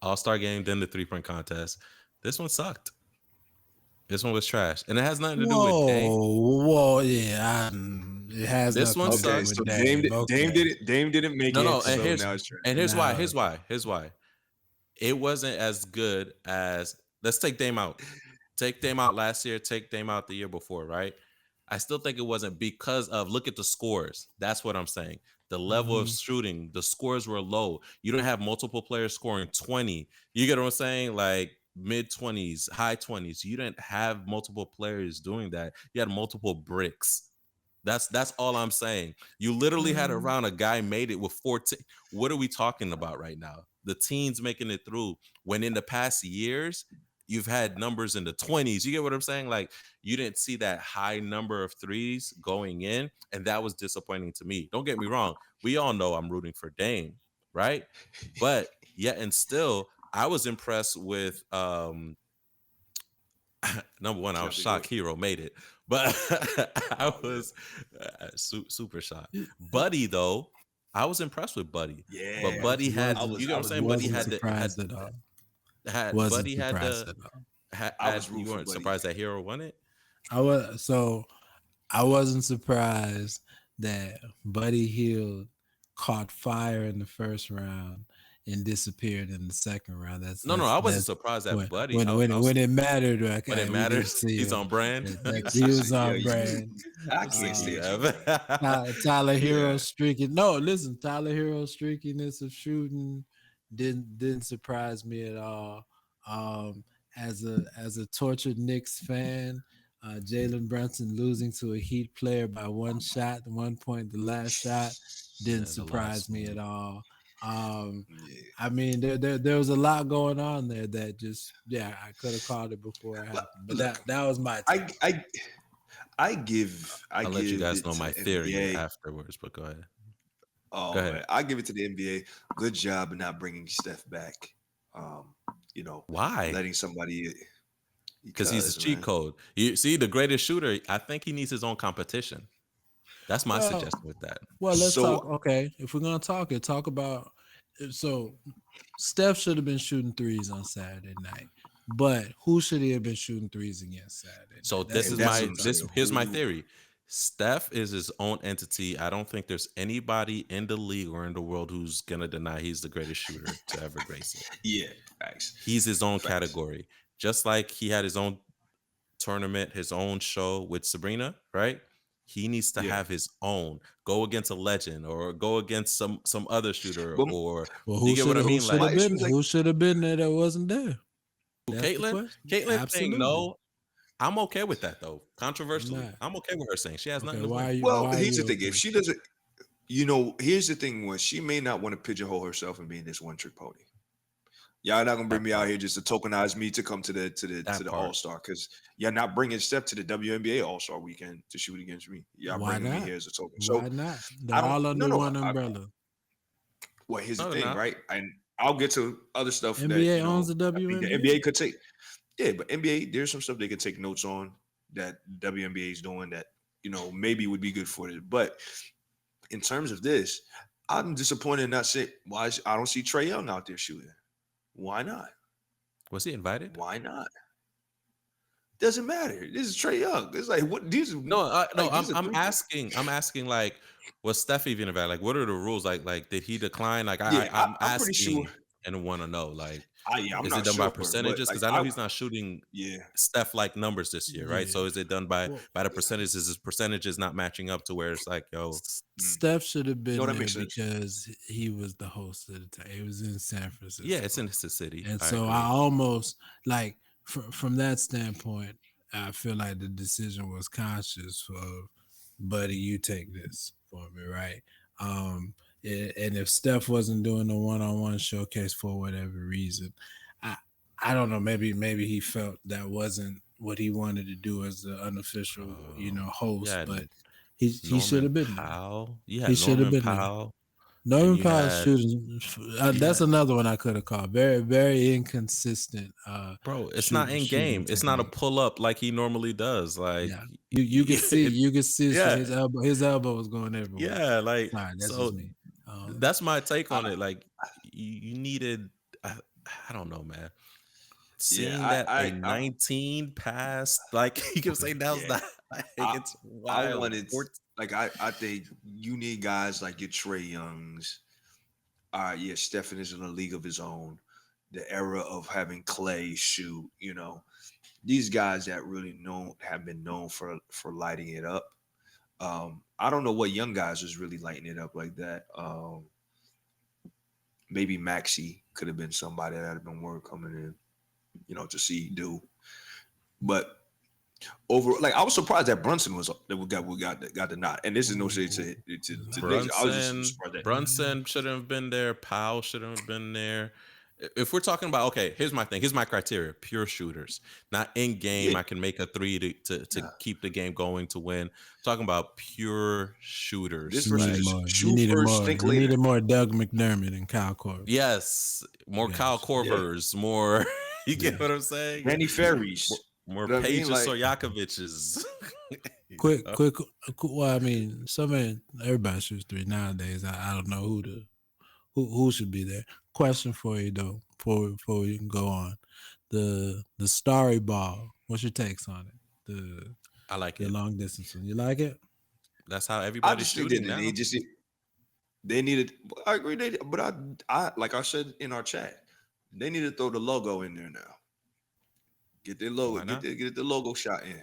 All-Star game, then the 3-point contest. This one sucked. This one was trash, and it has nothing to do with Dame. Whoa, yeah. It has This nothing one to do Okay, sucks. so with Dame. Dame did it. Dame didn't make No, it, and so here's now it's trash. why. No. Here's why. It wasn't as good as. Let's take Dame out. Take Dame out last year, take Dame out the year before, right? I still think it wasn't because of look at the scores. That's what I'm saying. The level of Mhm. shooting, the scores were low. You don't have multiple players scoring 20. You get what I'm saying? Like mid 20s, high 20s. You didn't have multiple players doing that. You had multiple bricks. That's all I'm saying. You literally had Mm. around a guy made it with 14. What are we talking about right now? The teens making it through when in the past years you've had numbers in the 20s. You get what I'm saying? Like you didn't see that high number of threes going in, and that was disappointing to me. Don't get me wrong. We all know I'm rooting for Dame, right? But yet and still, I was impressed with number one, I was Chapter go. shocked Hero made it, but I Oh yeah, was super shocked. Buddy, though, I was impressed with Buddy, but yeah. Buddy had, you get I what I'm was saying? rooting Buddy for Wasn't had Buddy. the surprised at all. had Wasn't Buddy had surprised the at all. I was you rooting for weren't Buddy. surprised that Hero won it. I wasn't surprised that Buddy Hield caught fire in the first round and disappeared in the second round. No, I wasn't That's surprised at when Buddy. I was when it mattered. Like, when it we didn't matters, see he's him. on brand. He So, was yeah, on brand. I Let's can't see, stand you, Ev. man. Tyler Hero Yeah. streaking. No, listen, Tyler Hero streakiness of shooting didn't surprise me at all. As a tortured Knicks fan, Jalen Brunson losing to a Heat player by one shot, 1 point, the last shot didn't Yeah, the last surprise me one. at all. Yeah. I mean, there was a lot going on there that just I could have called it before it Look, happened, but look, that was my I take. I I give I'll let you guys it know to my the theory NBA. afterwards, but go ahead. Go Oh ahead. man, I give it to the NBA. Good job in not bringing Steph back. Um, Why? letting somebody Because he's a because cheat man. code. You see, the greatest shooter, I think he needs his own competition. That's my Well, suggestion with that. Well, let's talk. So Okay, if we're gonna talk about. So, Steph should have been shooting threes on Saturday night, but who should he have been shooting threes against Saturday So night? this and is that's my what I'm this saying. here's my Who? theory. Steph is his own entity. I don't think there's anybody in the league or in the world who's gonna deny he's the greatest shooter to ever grace it. Yeah, facts, He's his own facts. category. Just like he had his own tournament, his own show with Sabrina, right? He needs to Yeah, have his own. Go against a legend or go against some other shooter but or Well, do you get what I but mean? Like my issue is like who should have been there that wasn't there? who, That's the Caitlyn? question. Caitlyn saying Absolutely. no. I'm okay with that though. I'm Controversially, not. I'm okay with her saying she has Okay, nothing to win. well, why are here's the you thing. If okay? she doesn't, here's the thing: when she may not want to pigeonhole herself and being this one trick pony. Y'all not gonna bring That me out part. here just to tokenize me to come to the That All part. Star because y'all not bringing Steph to the WNBA All Star weekend to shoot against me. Y'all Why bringing me not? here as a token. Why So not? They're I don't. all No, under no. one umbrella. Well, here's the No, they're thing, not. right? And I'll get to other stuff that NBA owns the I think the WNBA. NBA could take. Yeah, but NBA, there's some stuff they could take notes on that WNBA is doing that maybe would be good for it. But in terms of this, I'm disappointed in not seeing why I don't see Trae Young out there shooting. Why not? Was he invited? Why not? Doesn't matter. This is Trae Young. It's like what these are No. like these are I'm three. asking. I'm asking. Like, was Steph even invited? Like, what are the rules? Like, did he decline? Like, Yeah, I'm I'm pretty sure. asking and want to know. Like, I'm is it not done by sure, but percentages? like Because I know he's not shooting yeah. Steph like numbers this year, right? Yeah. So is it done by Well, the percentages? Is his percentages not matching up to where it's like, yo, Steph should have No, been that there makes sense. because he was the host of the time. It was in San Francisco. yeah, it's in the city. And I so agree. I almost like from that standpoint, I feel like the decision was conscious of, buddy, you take this for me, right? And if Steph wasn't doing the one-on-one showcase for whatever reason, I don't know, maybe he felt that wasn't what he wanted to do as the unofficial, host, yeah, but he should have been there. Powell. You He had should have Norman been there. Powell. Norman you Powell had- shooting. That's another one I could have called. Very, very inconsistent. Bro, it's not in game. It's not a pull up like he normally does. Like, Yeah, you can see, Yeah. his elbow. His elbow was going everywhere. yeah, like Sorry, that's so. just me. That's my take on it. Like, you needed. I don't know, man. Seeing that a 19 pass, like you can say that was Yeah. not. Like, it's I wild. wanted like I think you need guys like your Trae Youngs. Yeah, Stephen is in a league of his own. The era of having Clay shoot, these guys that really have been known for lighting it up. I don't know what young guys was really lighting it up like that. Maybe Maxi could have been somebody that had been worth coming in, to see do. But over, like, I was surprised that Brunson that we got the nod. And this is no shade to Niggas. I was just surprised that. Brunson shouldn't have been there. Powell shouldn't have been there. If we're talking about, okay, here's my thing. Here's my criteria: pure shooters, not in game. Yeah. I can make a three to keep the game going to win. Talking about pure shooters. This You versus needed just more. shoot You needed first, more. think You later. needed more Doug McDermott and Kyle Korver. Yes, more Yes. Kyle Korvers, more. You get what I'm saying? Danny Ferries. More You know what I mean? Pages Like- Stojakovic's. Quick. Well, I mean, everybody shoots three nowadays. I don't know who should be there. Question for you though, before we can go on, the starry ball. What's your takes on it? I like The it. long distance one. You like it? That's how I everybody's just think shooting that now. they needed. I agree. But I like I said in our chat, they need to throw the logo in there now. Get their logo. Why not? Get the logo shot in.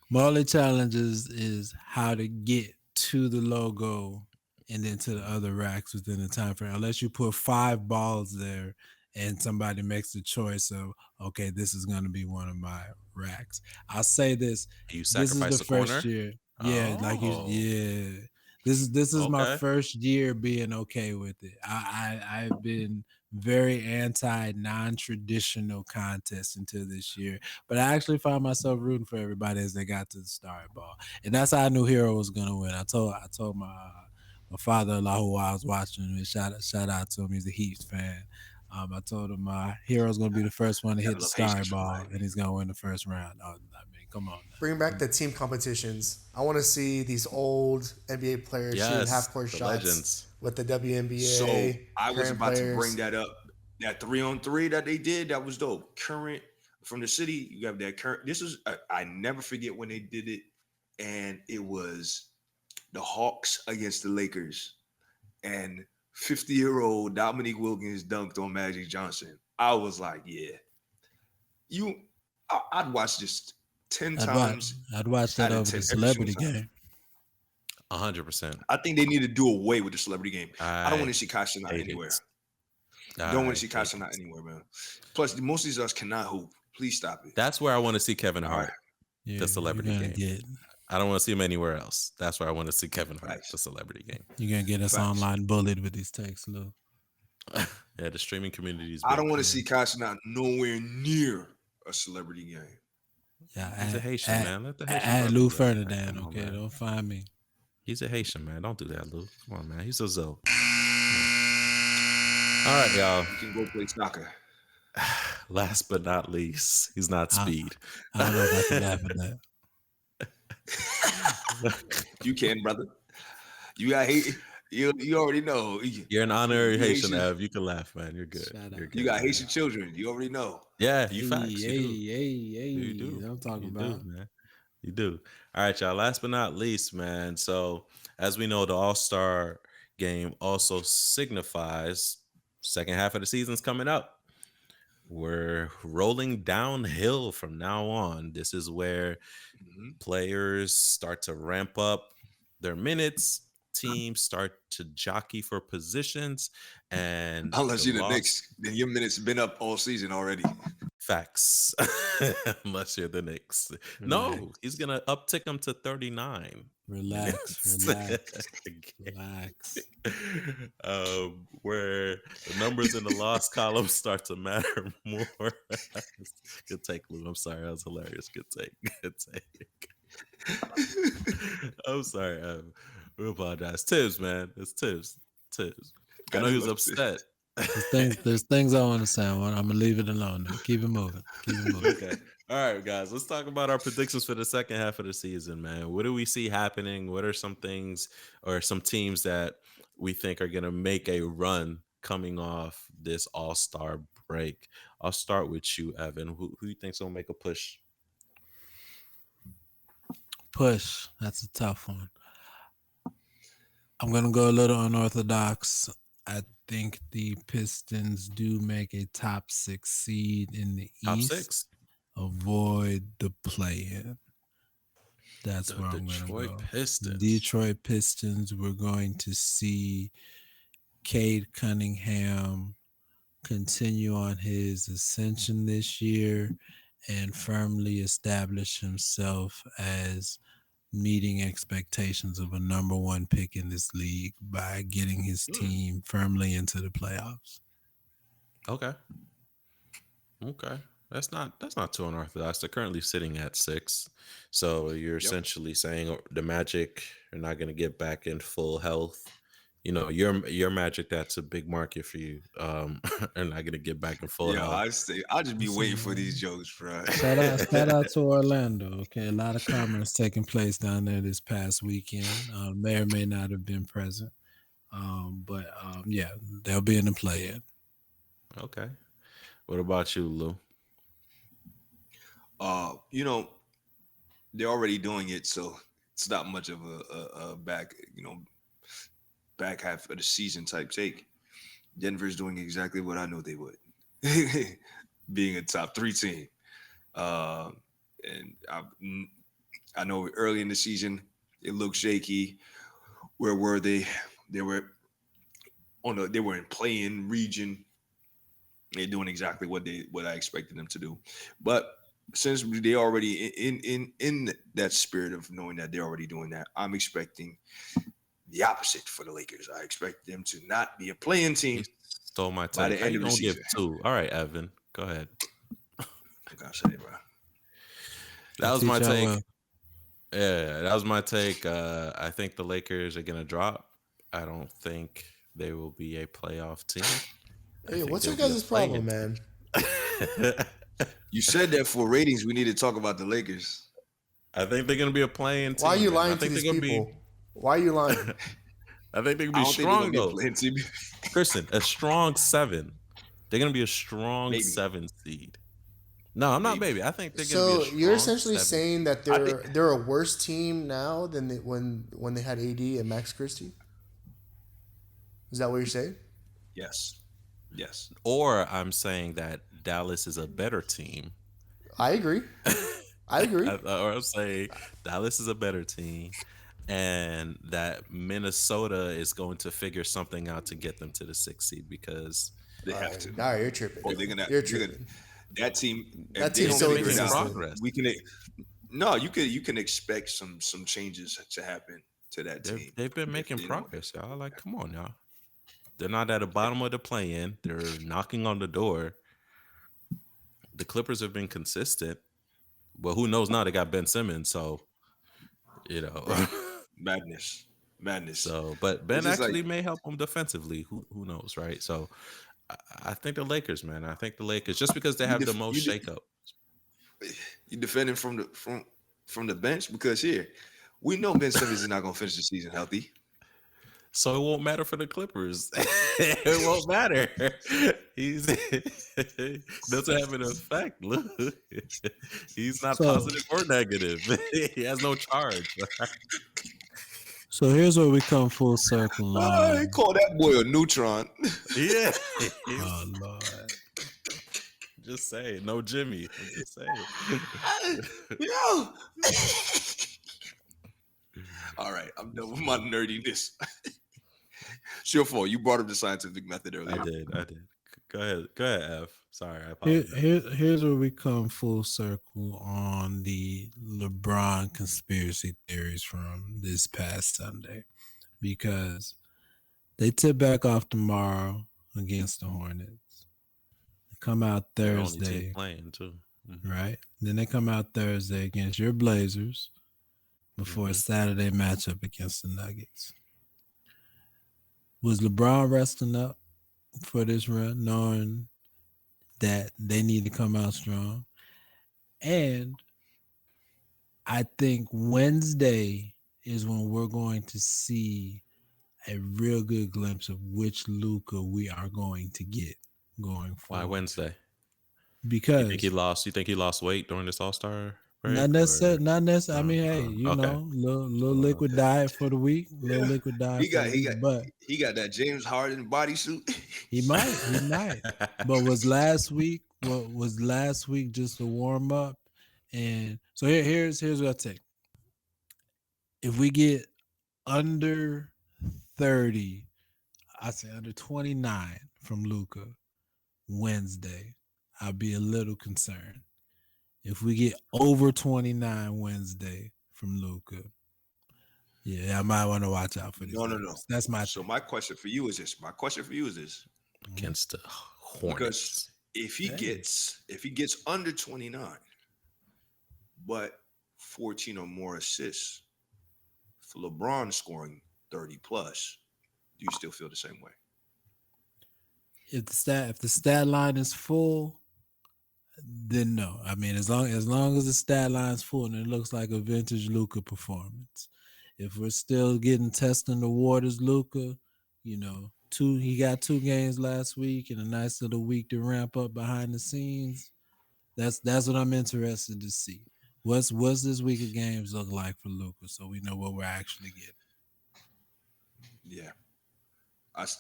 My only challenge is how to get to the logo and then to the other racks within the time frame. Unless you put 5 balls there and somebody makes the choice of, okay, this is going to be one of my racks. I'll say this. You This is sacrifice the the corner. first year. Yeah, Oh. yeah. This is my Okay. first year being okay with it. I've been very anti non-traditional contests until this year, but I actually found myself rooting for everybody as they got to the star ball, and that's how I knew Hero was gonna win. I told my father-in-law who I was watching with, shout out to him. He's a Heat fan. I told him Hero's gonna be the first one to hit Gotta the love star Haitians from ball, Miami. and he's gonna win the first round. I mean, come on now. Bring back the team competitions. I want to see these old NBA players shooting Yes, half-court the shots legends. with the WNBA. So I was current about to players. bring that up. That 3-on-3 that they did, that was dope. Current from the city, you have that current. This is I never forget when they did it, and it was the Hawks against the Lakers, and 50-year-old Dominique Wilkins dunked on Magic Johnson. I was like, yeah, I'd watch this 10 times. I'd watch that out of over 10 the every single celebrity time. game. 100%. I think they need to do away with the celebrity game. I don't want to see Kai Cenat hate anywhere. it. Don't want to see I Kai hate Cenat it. anywhere, man. Plus, most of these us cannot hoop. Please stop it. That's where I want to see Kevin All Hart, right. Yeah, the celebrity you're gonna game. I don't want to see him anywhere else. That's where I want to see Kevin Hart, Facts. the celebrity game. You're gonna get us Facts. online bullied with these takes, Lou. Yeah, the streaming community is I big. don't want to see Kai Cenat nowhere near a celebrity game. Yeah, He's a Haitian, man. Let the Haitian add brother Lou do that, man. Ferdinand, Come on, okay? man. Don't find me. He's a Haitian, man. Don't do that, Lou. Come on, man. He's a Zoe. All right, y'all. You can go play soccer. Last but not least, he's not Speed. I don't know if I can laugh at that. You can, brother. You got hate. You already know. You're an honorary You Haitian, Haitian. Ev. You can laugh, man. You're good. Shout out. You're good. You got Haitian children. You already know. Yeah, you facts. You do. Hey, You do. I'm talking You about. do, man. You do. All right, y'all. Last but not least, man. So, as we know, the All-Star game also signifies second half of the season's coming up. We're rolling downhill from now on. This is where Mhm. players start to ramp up their minutes. Teams start to jockey for positions, and Unless the you're the loss- Knicks, then your minutes been up all season already. Facts. Unless you're the Knicks. No, he's gonna uptick them to 39. Relax, minutes. relax. Where the numbers in the loss column start to matter more. Good take, Lou. I'm sorry, that was hilarious. Good take. Good take. I'm sorry. We apologize. Tibbs, man. It's Tibbs. Tibbs. I know he was upset. There's things I want to say. I'm gonna leave it alone. Now. Keep it moving. Okay. All right, guys. Let's talk about our predictions for the second half of the season, man. What do we see happening? What are some things or some teams that we think are gonna make a run coming off this All-Star break? I'll start with you, Evan. Who you think's gonna make a push? Push. That's a tough one. I'm gonna go a little unorthodox. I think the Pistons do make a top 6 seed in the Top East. 6. avoid the play-in. That's The where I'm going to Detroit go. Pistons. Detroit Pistons, we're going to see Cade Cunningham continue on his ascension this year and firmly establish himself as meeting expectations of a number one pick in this league by getting his team firmly into the playoffs. Okay. Okay. That's not too unorthodox. They're currently sitting at 6. So you're Yep. essentially saying the Magic are not going to get back in full health. You know, your Magic, that's a big market for you. Are not going to get back in full Yeah, health. I'll just be waiting for Listen, these jokes, bro. shout out to Orlando. Okay, a lot of commerce taking place down there this past weekend. May or may not have been present, but yeah, they'll be in the play-in. Okay. What about you, Lou? You know, they're already doing it, so it's not much of a back, back half of the season type take. Denver's doing exactly what I know they would, being a top 3 team. Uh, and I know early in the season it looked shaky. Where were they? They were they were in play-in region. They're doing exactly what I expected them to do. But since they already in that spirit of knowing that they're already doing that, I'm expecting the opposite for the Lakers. I expect them to not be a playing team He stole my by take. the How end you of the gonna give season. 2? All right, Evan, go ahead. What can I say, bro? That They was my teach y'all take. well. Yeah, that was my take. I think the Lakers are gonna drop. I don't think they will be a playoff team. I Hey, think what's your they'll be a guys' play-in problem, man? team. You said that for ratings, we need to talk about the Lakers. I think they're gonna be a playing Why are team, you man. lying to these people? Why are you lying? I think they're gonna I be don't think they're gonna strong be a though. playing team. Kristen, a strong 7. They're gonna be a strong Maybe, 7 seed. No, I'm not maybe. baby. I think they're gonna be a So you're strong essentially 7. saying that I think they're a worse team now than when they had AD and Max Christie? Is that what you're saying? yes, yes. Or I'm saying that Dallas is a better team. I agree. I agree. Or I'm saying Dallas is a better team, and that Minnesota is going to figure something out to get them to the 6th seed because They All have right, to. all right, you're tripping. Or You're they're gonna tripping. that team. That If they they've team's don't so been figure it making out, inconsistent. progress. we can. No, you can expect some changes to happen to that team They've been if making they don't. progress, y'all. Like, come on, y'all. They're not at the bottom of the play-in. They're knocking on the door. The Clippers have been consistent. Well, who knows now? They got Ben Simmons, so you know. Right. Madness. Madness. So, but It's Ben just like actually may help them defensively. Who knows, right? So, I think the Lakers, man. I think the Lakers, just because they you have the def- most you de- shakeup. you defending from the bench because here we know Ben Simmons is not gonna finish the season healthy. So it won't matter for the Clippers. It won't matter. He's doesn't have an effect. Look, he's not So positive or negative. He has no charge. so here's where we come full circle They on. call that boy a neutron. Yeah, Oh Lord. just say no Jimmy. I'm just saying. Yo. All right, I'm done with my nerdiness. Sure, for you brought up the scientific method earlier. I did. Go ahead, F. Sorry, I apologize. Here's where we come full circle on the LeBron conspiracy theories from this past Sunday, because they tip back off tomorrow against the Hornets. They come out Their only team Thursday, playing too. right? Then they come out Thursday against your Blazers before a Saturday matchup against the Nuggets. Was LeBron resting up for this run, knowing that they need to come out strong? And I think Wednesday is when we're going to see a real good glimpse of which Luka we are going to get going Why forward. Wednesday? You think Because he lost? You think he lost weight during this All-Star Very Not necessarily. clear. Not necessarily. I mean, hey, you Okay. know, little liquid diet for the week. Little Yeah. liquid diet He for got the he week. got But he got that James Harden bodysuit. he might. He might. But was last week? What was last week? Just a warm up. And so here's what I take. If we get under 30, I say under 29 from Luca Wednesday, I'll be a little concerned. If we get over 29 Wednesday from Luca, yeah, I might want to watch out for these No. numbers. That's my So thing. my question for you is this. My question for you is this. Against the Because Hornets. if he Hey. gets under 29, but 14 or more assists for LeBron scoring 30 plus, do you still feel the same way? If the stat line is full, then no. I mean, as long as the stat line's full and it looks like a vintage Luca performance. If we're still getting testing the waters, Luca, you know, he got 2 games last week and a nice little week to ramp up behind the scenes. That's what I'm interested to see. What's this week of games look like for Luca, so we know what we're actually getting. Yeah.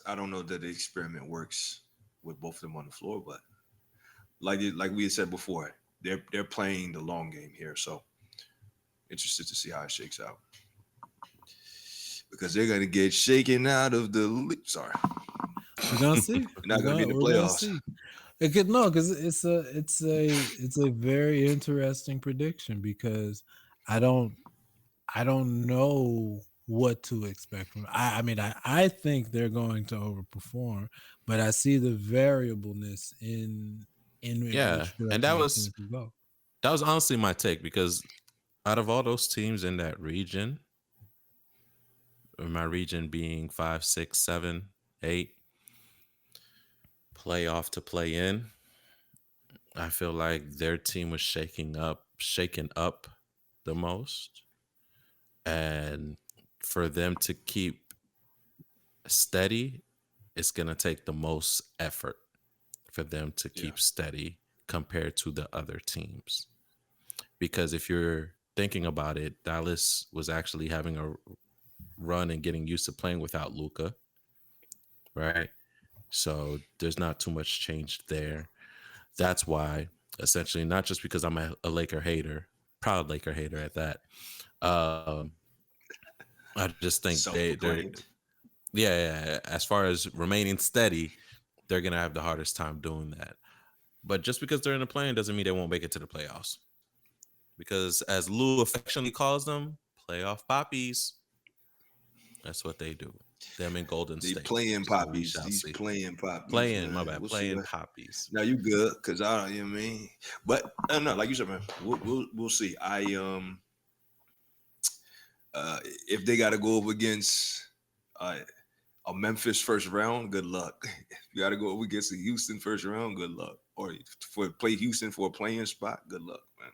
I don't know that the experiment works with both of them on the floor, but like we had said before, they're playing the long game here. So interested to see how it shakes out. Because they're gonna get shaken out of the sorry. We're gonna see. They're not gonna be in the We're gonna playoffs. see. Because it's a very interesting prediction because I don't know what to expect from. I think they're going to overperform, but I see the variableness in Yeah. which And direction these teams can go. that was honestly my take because out of all those teams in that region, or my region being 5, 6, 7, 8, playoff to play in, I feel like their team was shaken up the most. And for them to keep steady, it's going to take the most effort for them to keep steady compared to the other teams. Because if you're thinking about it, Dallas was actually having a run and getting used to playing without Luka, right? So there's not too much change there. That's why, essentially, not just because I'm a Laker hater, proud Laker hater at that. I just think they're Self-proclaimed. yeah. As far as remaining steady, they're gonna have the hardest time doing that. But just because they're in the play-in doesn't mean they won't make it to the playoffs. Because as Lou affectionately calls them, playoff poppies. That's what they do. Them in Golden They State. playing So we poppies. shall These see. playing poppies. Playing, my man. bad. We'll see Playing what- poppies. Now you good, cause I don't, you know what I mean. But no, like you said, man, we'll see. If they got to go up against a Memphis first round, good luck. If you got to go up against a Houston first round, good luck. Or for play Houston for a playing spot, good luck, man.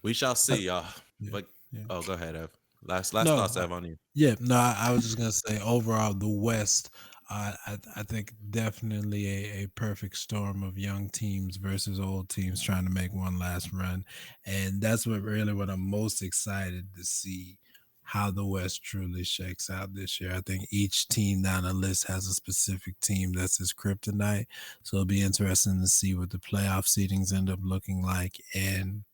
We shall see, y'all. Yeah, But yeah. oh, go ahead, Ev. Last No, thoughts, Ev, on you. Yeah, no, I was just gonna say overall the West, I think definitely a perfect storm of young teams versus old teams trying to make one last run, and that's what I'm most excited to see how the West truly shakes out this year. I think each team down the list has a specific team that's his kryptonite, so it'll be interesting to see what the playoff seedings end up looking like and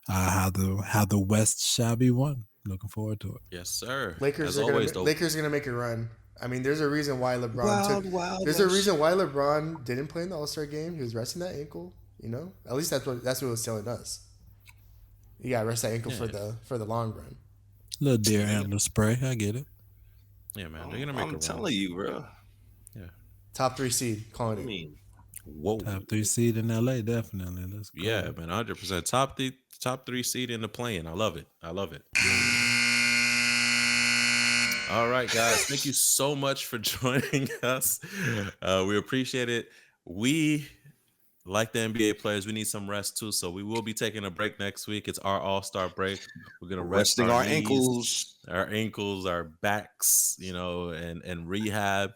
how the West shall be won. Looking forward to it. Yes, sir. Lakers As are always, gonna though. Lakers are gonna make a run. I mean, there's a reason why Wild There's a West. reason why LeBron didn't play in the All-Star game. He was resting that ankle. You know, at least that's what it was telling us. You got to rest that ankle for the long run. Little deer antler spray. I get it. Yeah, man. They're gonna make a I'm run. telling you, bro. Yeah. Top 3 seed, I calling it. mean, Whoa. Top 3 seed in LA, definitely. Let's go. Yeah, man. 100%. Top three seed in the play-in. I love it. All right, guys. Thank you so much for joining us. We appreciate it. We, like the NBA players, we need some rest too. So we will be taking a break next week. It's our All-Star break. We're gonna rest resting our knees, ankles. our backs, and rehab,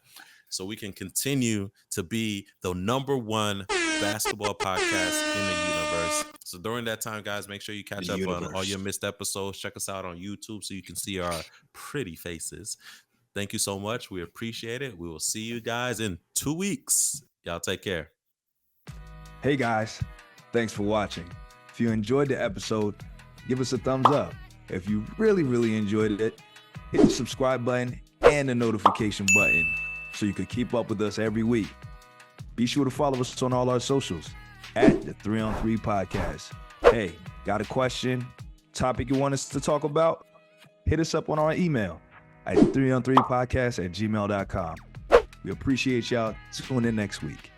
so we can continue to be the number one basketball podcast in the universe. So during that time, guys, make sure you catch The up on universe. all your missed episodes. Check us out on YouTube so you can see our pretty faces. Thank you so much. We appreciate it. We will see you guys in 2 weeks. Y'all take care. Hey guys, thanks for watching. If you enjoyed the episode, give us a thumbs up. If you really enjoyed it, hit the subscribe button and the notification button so you can keep up with us every week. Be sure to follow us on all our socials at the 3on3 Podcast. Hey, got a question, topic you want us to talk about? Hit us up on our email at 3on3podcast@gmail.com. We appreciate y'all. Tune in next week.